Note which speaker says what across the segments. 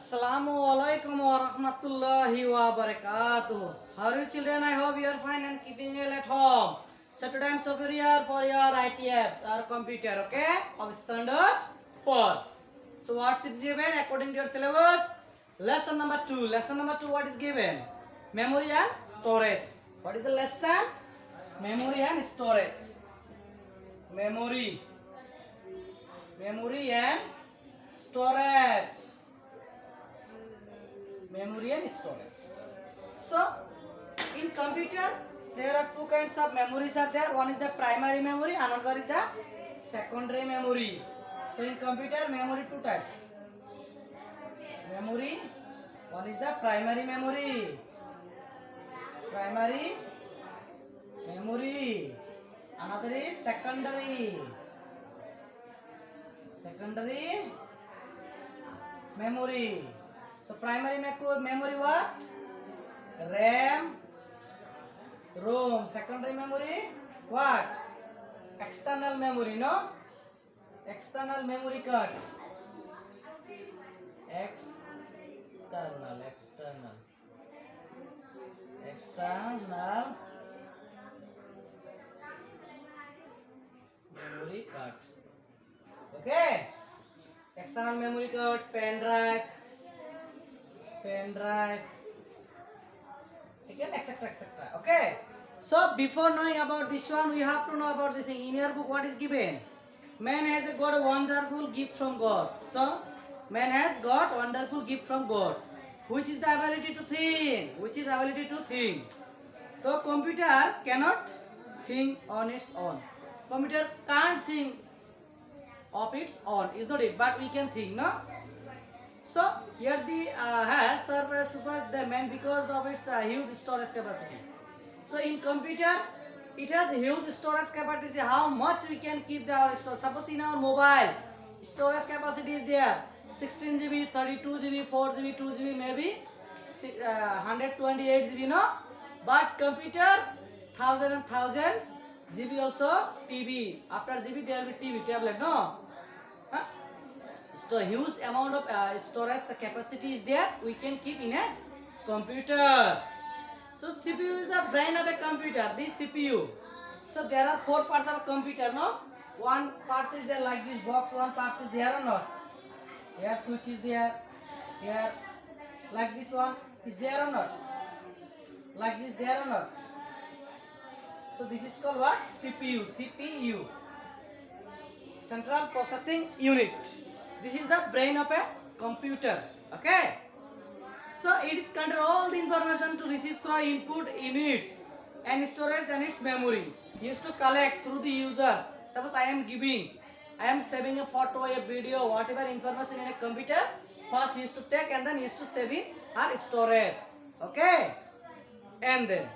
Speaker 1: Assalamu alaikum wa rahmatullahi wa barakatuh. How are you children? I hope you are fine and keeping well at home. So today I am superior for your ITFs or computer, okay? Of standard 4. So what is given according to your syllabus? Lesson number 2. Lesson number 2 what is given? Memory and storage. What is the lesson? Memory and storage. Memory. Memory and storage. Memory and storage. So in computer there are two kinds of memories are there. One is the primary memory, another is the secondary memory. So in computer memory two types. Memory, one is the primary memory. Primary memory. Another is secondary. Secondary memory. So primary memory what? RAM, ROM. Secondary memory what? External memory, no? External memory card. External memory card. Okay? External memory card, pen drive, again, etc. Okay. So before knowing about this one, we have to know about this thing. In your book, what is given? Man has got a wonderful gift from God. So man has got wonderful gift from God, which is the ability to think. So computer cannot think on its own. Computer can't think of its own. Is not it? But we can think, no? So here the has served as the man because of its huge storage capacity. So in computer it has huge storage capacity. How much we can keep our storage? Suppose in our mobile storage capacity is there 16 GB, 32 GB, 4 GB, 2 GB, maybe 128 GB, no? But computer thousands and thousands GB also TB. After GB there will be TB tablet, no? Huh? So huge amount of storage capacity is there, we can keep in a computer. So CPU is the brain of a computer, this CPU. So there are four parts of a computer, no? One part is there like this box, one part is there or not? Here switch is there, here like this one is there or not? Like this there or not? So this is called what? CPU, Central Processing Unit. This is the brain of a computer. Okay. So it is control all the information to receive through input units and storage and its memory. Used to collect through the users. Suppose I am saving a photo, a video, whatever information in a computer. First used to take and then used to save in our storage. Okay. And then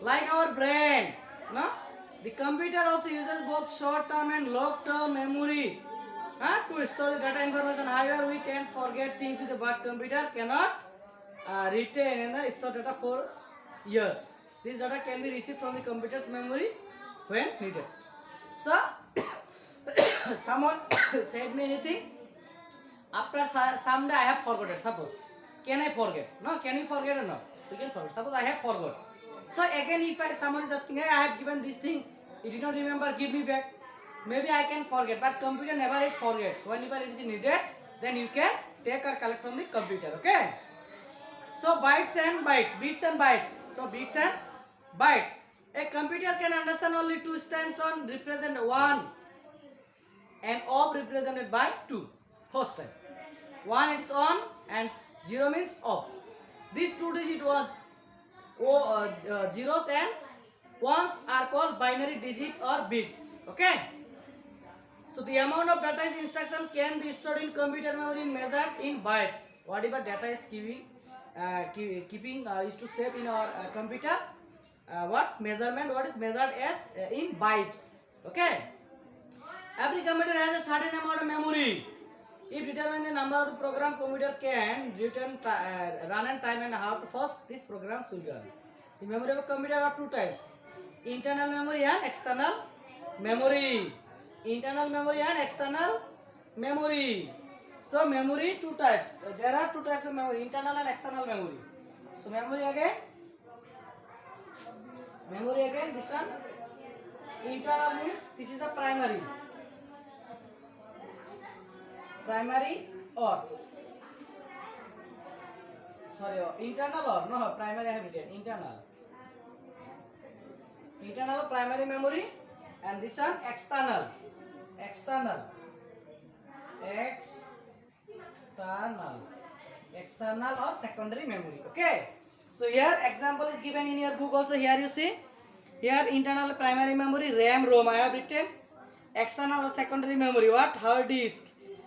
Speaker 1: like our brain, no? The computer also uses both short-term and long-term memory. To store the data information. However, we tend to forget things with the but computer cannot retain and store data for years. This data can be received from the computer's memory when needed. So, someone said me anything. After some day I have forgotten. Suppose, can I forget? No, can you forget or not? You can forget. Suppose I have forgot. So again, if someone is asking, hey, I have given this thing, you did not remember, give me back. Maybe I can forget, but computer never it forgets. Whenever it is needed, then you can take or collect from the computer. Okay. So bytes and bytes, bits and bytes. So bits and bytes. A computer can understand only two stands on represent one and off represented by two. First time. One it is on and 0 means off. These two digit was zeros and ones are called binary digit or bits. Okay. So the amount of data is instruction can be stored in computer memory measured in bytes. Whatever data is keeping is to save in our computer. What is measured as in bytes. Okay. Every computer has a certain amount of memory. If determine the number of the program computer can run and time and how to first this program should run. The memory of a computer are two types: internal memory and external memory. Internal memory and external memory. So memory two types. There are two types of memory: internal and external memory. So memory again. This one. Internal means this is the primary. Or sorry, internal or no primary I have written internal primary memory, and this one external or secondary memory. Okay, so here example is given in your book also. Here you see, here internal primary memory, RAM, ROM I have written. External or secondary memory, what? Hard disk,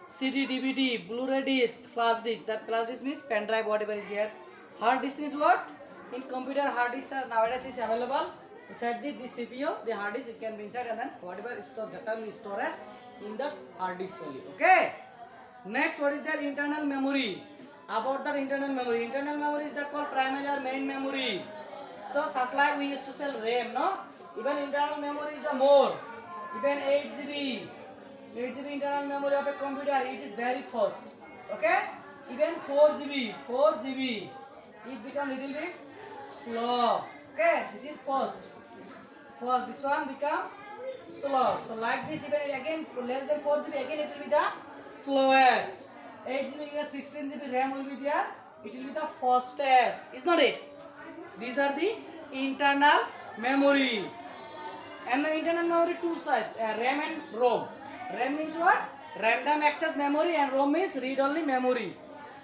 Speaker 1: CD, DVD, Blu-ray disc, flash disk. That flash disk means pen drive, whatever is there. Hard disk means what? In computer, hard disk nowadays is available inside this CPU. The hard disk you can be inside, and then whatever store data will store as in the hard disk only. Okay. Next, what is their internal memory? About the internal memory is that called primary or main memory. So such like we used to sell RAM, no? Even internal memory is the more. Even 8 GB internal memory of a computer, it is very fast. Okay? Even 4 GB, it become little bit slow. Okay? This is fast. This one become slow. So like this, even again less than 4 GB, again it will be the slowest. 8 GB or 16 GB RAM will be there. It will be the fastest. Is not it? These are the internal memory. And the internal memory two types, RAM and ROM. RAM means what? Random access memory, and ROM means read-only memory.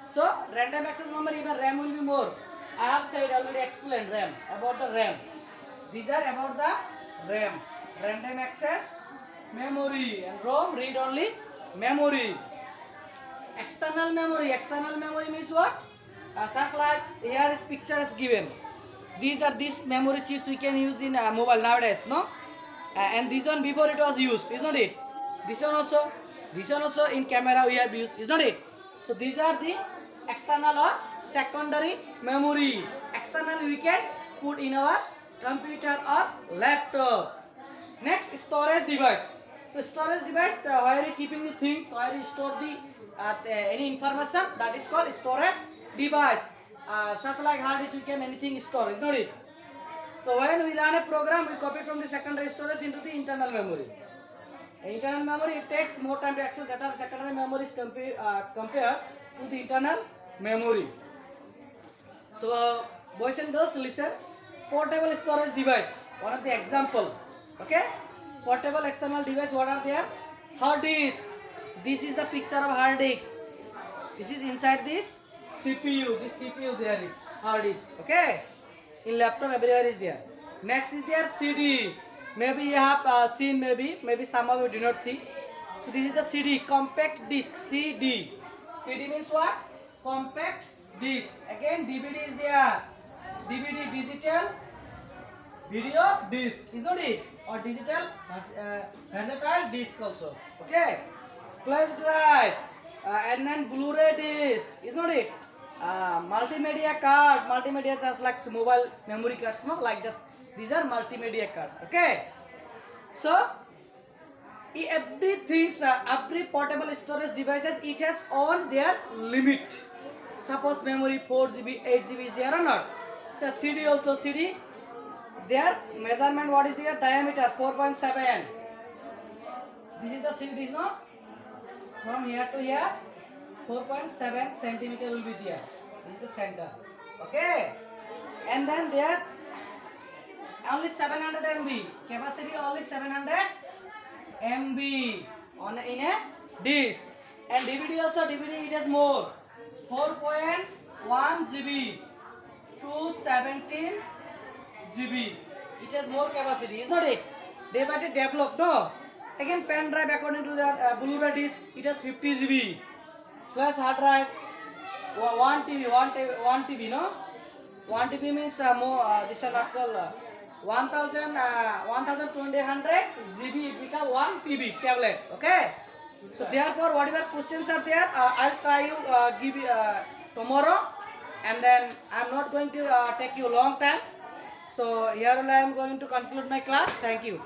Speaker 1: So random access memory, even RAM will be more. I have said already, explained RAM about the RAM. These are about the RAM, random access memory, and ROM read-only memory. External memory means what? Such like here is picture is given. These memory chips we can use in mobile nowadays, no? And this one before it was used, is not it? This one also in camera we have used, is not it? So these are the external or secondary memory. External we can put in our computer or laptop. Next, storage device. So storage device, where you keeping the things, where you store the any information, that is called storage device. Such like hard disk, we can anything store, is not it? So when we run a program, we copy from the secondary storage into the internal memory. Internal memory, it takes more time to access data. Secondary memory is compared to the internal memory. So boys and girls, listen. Portable storage device, one of the example. Okay, portable external device, what are there? Hard disk. This is the picture of hard disk. This is inside this CPU. This CPU there is hard disk. Okay. In laptop everywhere is there. Next is there CD. Maybe you have seen, maybe some of you do not see. So this is the CD, compact disc, CD. CD means what? Compact disc. Again DVD is there. DVD, digital video disc, isn't it? Or digital versatile disc also. Okay. Flash drive, and then Blu-ray disc, isn't it? Multimedia card, multimedia just like mobile memory cards, no, like this. These are multimedia cards. Okay. So every portable storage devices, it has on their limit. Suppose memory 4 GB, 8 GB is there or not? So CD also, CD, their measurement, what is their diameter? 4.7. This is the CD, no? From here to here, 4.7 centimeter will be there. This is the center. Okay. And then there only 700 MB capacity, only 700 MB on in a disk. And DVD also, DVD it has more, 4.1 GB to 17 GB. It has more capacity, is not it? Day by day developed, no? Again pen drive, according to the Blu-ray disc, it has 50 GB. Plus hard drive, 1 TB, no? 1 TB means more. This one is called 1200 GB. It become 1 TB tablet. Okay. So therefore, whatever questions are there, I'll try you give tomorrow, and then I'm not going to take you long time. So here I am going to conclude my class. Thank you.